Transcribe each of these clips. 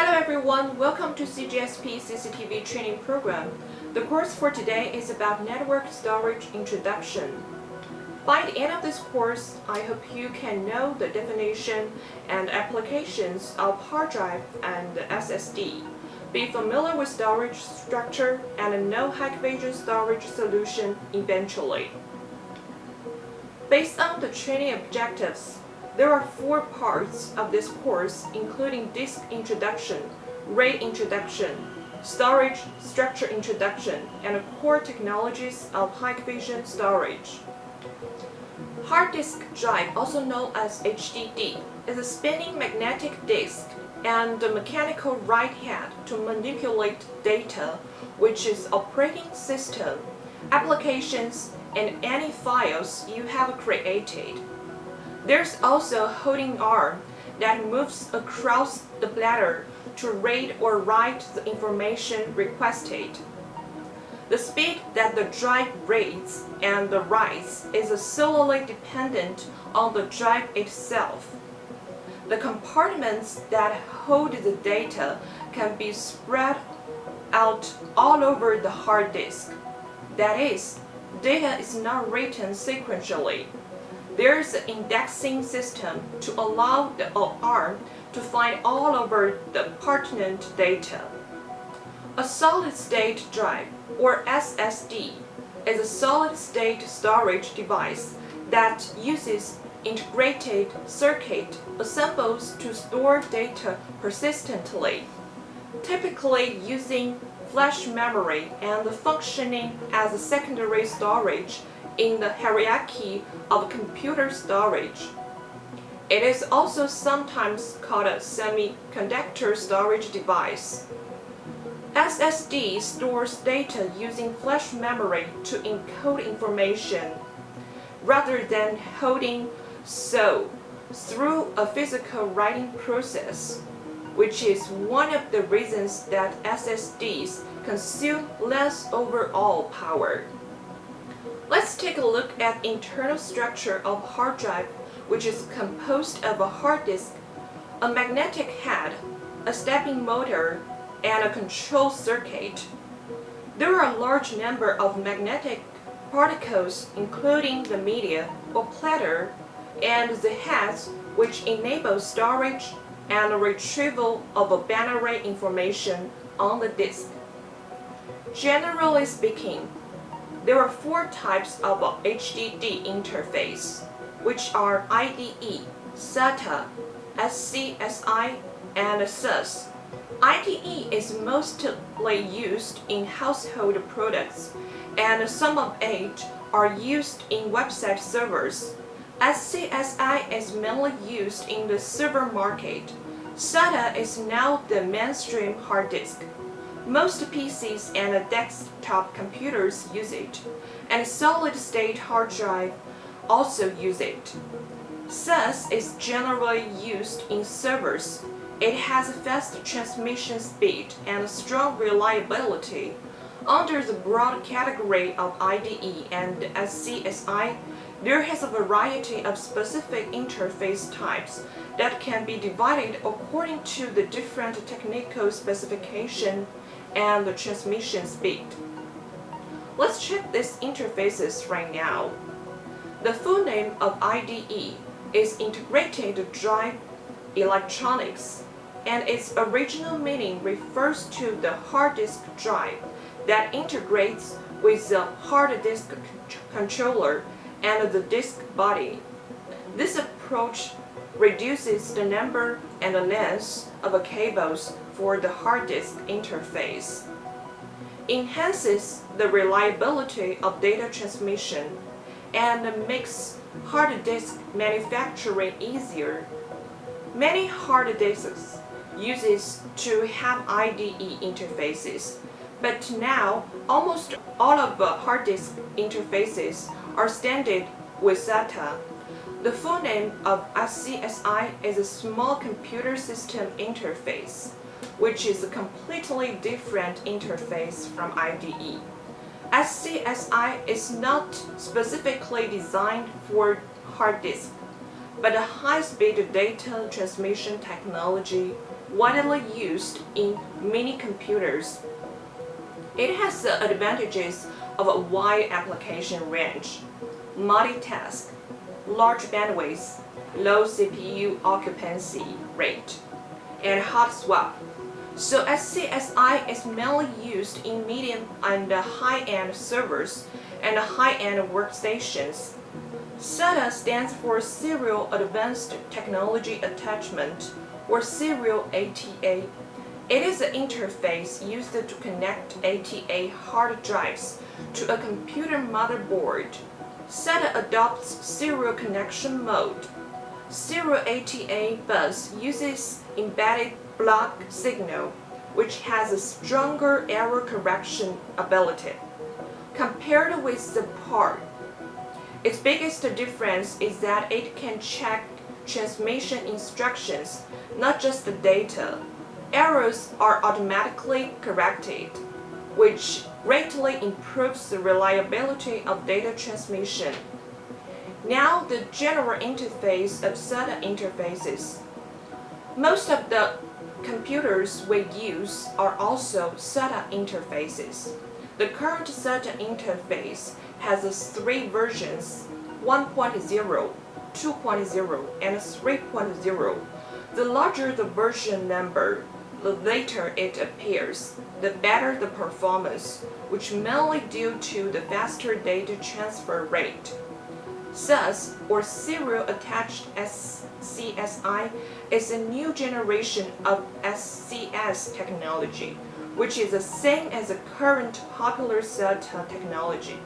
Hello everyone, welcome to CGSP CCTV training program. The course for today is about network storage introduction. By the end of this course, I hope you can know the definition and applications of hard drive and SSD, be familiar with storage structure, and know Hikvision storage solution eventually. Based on the training objectives, there are 4 parts of this course, including disk introduction, RAID introduction, storage structure introduction, and core technologies of Hikvision storage. Hard disk drive, also known as HDD, is a spinning magnetic disk and a mechanical write head to manipulate data, which is operating system, applications, and any files you have created. There's also a holding arm that moves across the bladder to read or write the information requested. The speed that the drive reads and writes is solely dependent on the drive itself. The compartments that hold the data can be spread out all over the hard disk. That is, data is not written sequentially. There is an indexing system to allow the arm to find all over the pertinent data. A solid-state drive, or SSD, is a solid-state storage device that uses integrated circuit assembles to store data persistently, typically using flash memory and functioning as a secondary storage in the hierarchy of computer storage. It is also sometimes called a semiconductor storage device. SSD stores data using flash memory to encode information, rather than holding so through a physical writing process, which is one of the reasons that SSDs consume less overall power. Let's take a look at internal structure of hard drive, which is composed of a hard disk, a magnetic head, a stepping motor, and a control circuit. There are a large number of magnetic particles, including the media or platter, and the heads, which enable storage and retrieval of binary information on the disk. Generally speaking, there are 4 types of HDD interface, which are IDE, SATA, SCSI, and SAS. IDE is mostly used in household products, and some of it are used in website servers. SCSI is mainly used in the server market. SATA is now the mainstream hard disk. Most PCs and desktop computers use it, and solid-state hard drive also use it. SAS is generally used in servers. It has fast transmission speed and strong reliability. Under the broad category of IDE and SCSI, there is a variety of specific interface types that can be divided according to the different technical specification and the transmission speed. Let's check these interfaces right now. The full name of IDE is Integrated Drive Electronics, and its original meaning refers to the hard disk drive that integrates with the hard disk controller and the disk body. This approach reduces the number and the length of cables for the hard disk interface, enhances the reliability of data transmission, and makes hard disk manufacturing easier. Many hard disks uses to have IDE interfaces, but now almost all of the hard disk interfaces are standard with SATA. The full name of SCSI is a Small Computer System Interface, which is a completely different interface from IDE. SCSI is not specifically designed for hard disk, but a high-speed data transmission technology widely used in mini computers. It has the advantages of a wide application range, multitask, large bandwidth, low CPU occupancy rate, and hot swap. So SCSI is mainly used in medium and high-end servers and high-end workstations. SATA stands for Serial Advanced Technology Attachment, or Serial ATA. It is an interface used to connect ATA hard drives to a computer motherboard. SATA adopts serial connection mode. Serial ATA bus uses embedded block signal, which has a stronger error correction ability. Compared with the PAR, its biggest difference is that it can check transmission instructions, not just the data. Errors are automatically corrected, which greatly improves the reliability of data transmission. Now, the general interface of SATA interfaces. Most of the computers we use are also SATA interfaces. The current SATA interface has 3 versions: 1.0, 2.0, and 3.0. The larger the version number, the later it appears, the better the performance, which mainly due to the faster data transfer rate. SAS, or Serial Attached SCSI, is a new generation of SCS technology, which is the same as the current popular SATA technology.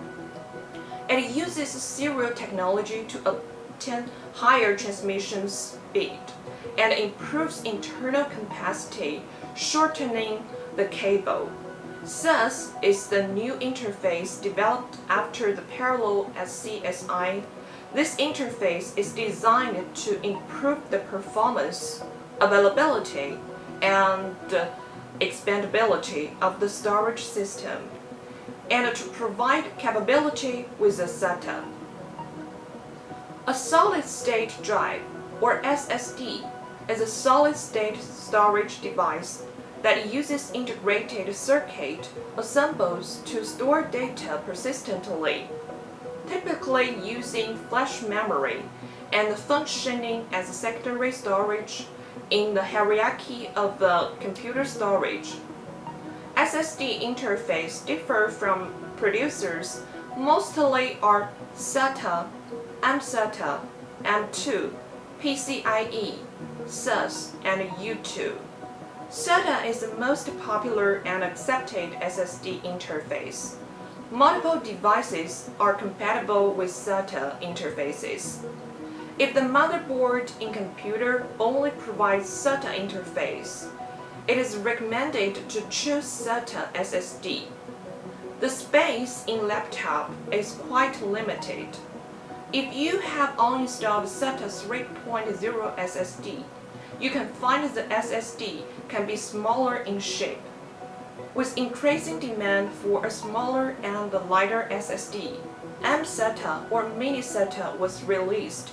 It uses serial technology to obtain higher transmission speed and improves internal capacity, shortening the cable. SAS is the new interface developed after the parallel SCSI. This interface is designed to improve the performance, availability, and expandability of the storage system, and to provide capability with the SATA. A solid-state drive, or SSD, is a solid-state storage device that uses integrated circuit assembles to store data persistently, typically using flash memory and functioning as a secondary storage in the hierarchy of the computer storage. SSD interface differ from producers mostly are SATA, mSATA, M2, PCIe, SAS, and U2. SATA is the most popular and accepted SSD interface. Multiple devices are compatible with SATA interfaces. If the motherboard in computer only provides SATA interface, it is recommended to choose SATA SSD. The space in laptop is quite limited. If you have uninstalled SATA 3.0 SSD, you can find the SSD can be smaller in shape. With increasing demand for a smaller and lighter SSD, mSATA or mini SATA was released.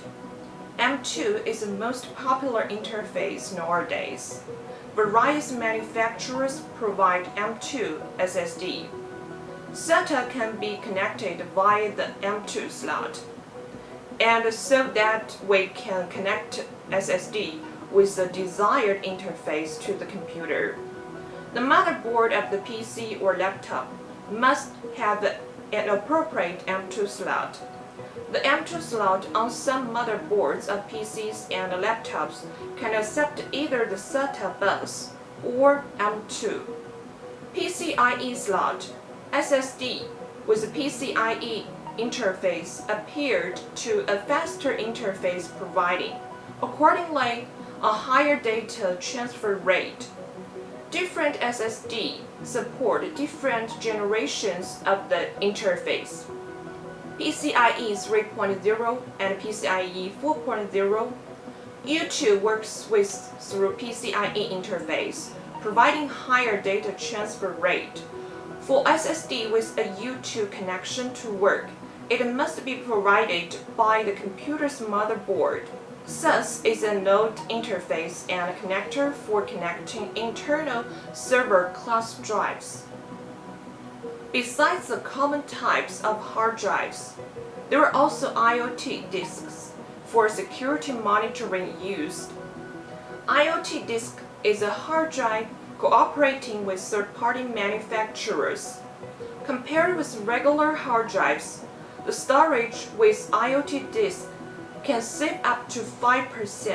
M2 is the most popular interface nowadays. Various manufacturers provide M2 SSD. SATA can be connected via the M2 slot, and so that we can connect SSD with the desired interface to the computer. The motherboard of the PC or laptop must have an appropriate M2 slot. The M2 slot on some motherboards of PCs and laptops can accept either the SATA bus or M2. PCIe slot, SSD with a PCIe interface appeared to a faster interface providing, accordingly, a higher data transfer rate. Different SSD support different generations of the interface. PCIe 3.0 and PCIe 4.0. U2 works through PCIe interface, providing higher data transfer rate. For SSD with a U2 connection to work, it must be provided by the computer's motherboard. SAS is a node interface and a connector for connecting internal server class drives. Besides the common types of hard drives, there are also IoT disks for security monitoring used. IoT disk is a hard drive cooperating with third-party manufacturers. Compared with regular hard drives, the storage with IoT disk can save up to 5%.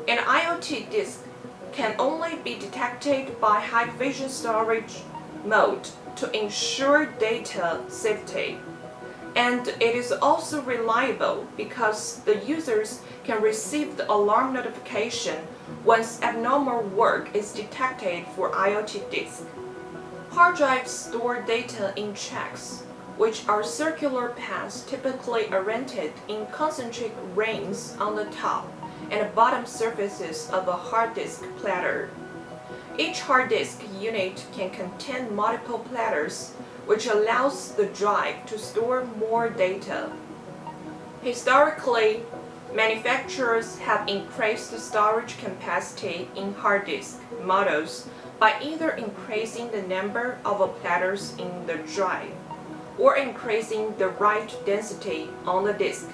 An IoT disk can only be detected by high vision storage mode to ensure data safety. And it is also reliable because the users can receive the alarm notification once abnormal work is detected for IoT disk. Hard drives store data in checks, which are circular paths typically oriented in concentric rings on the top and bottom surfaces of a hard disk platter. Each hard disk unit can contain multiple platters, which allows the drive to store more data. Historically, manufacturers have increased the storage capacity in hard disk models by either increasing the number of platters in the drive or increasing the write density on the disk.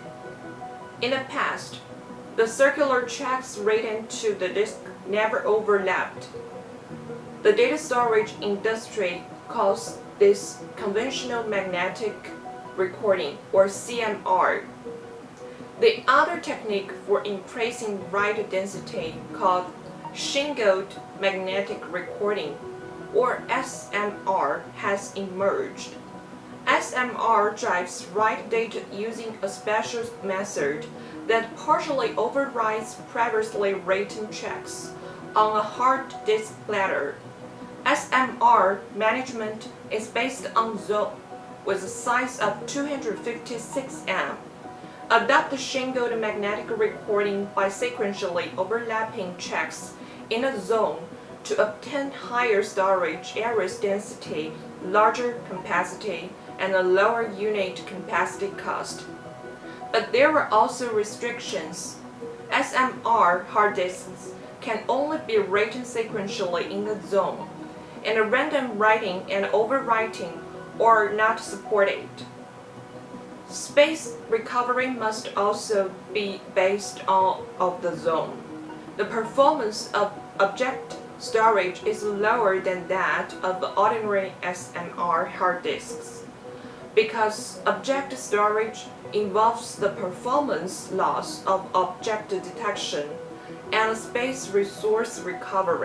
In the past, the circular checks written to the disk never overlapped. The data storage industry calls this conventional magnetic recording, or CMR. The other technique for increasing write density, called shingled magnetic recording, or SMR, has emerged. SMR drives write data using a special method that partially overrides previously written checks on a hard disk platter. SMR management is based on zone with a size of 256 M. Adopt shingled magnetic recording by sequentially overlapping checks in a zone to obtain higher storage areas density, larger capacity, and a lower unit capacity cost. But there are also restrictions. SMR hard disks can only be written sequentially in a zone, and random writing and overwriting are not supported. Space recovery must also be based on the zone. The performance of object storage is lower than that of ordinary SMR hard disks, because object storage involves the performance loss of object detection and space resource recovery.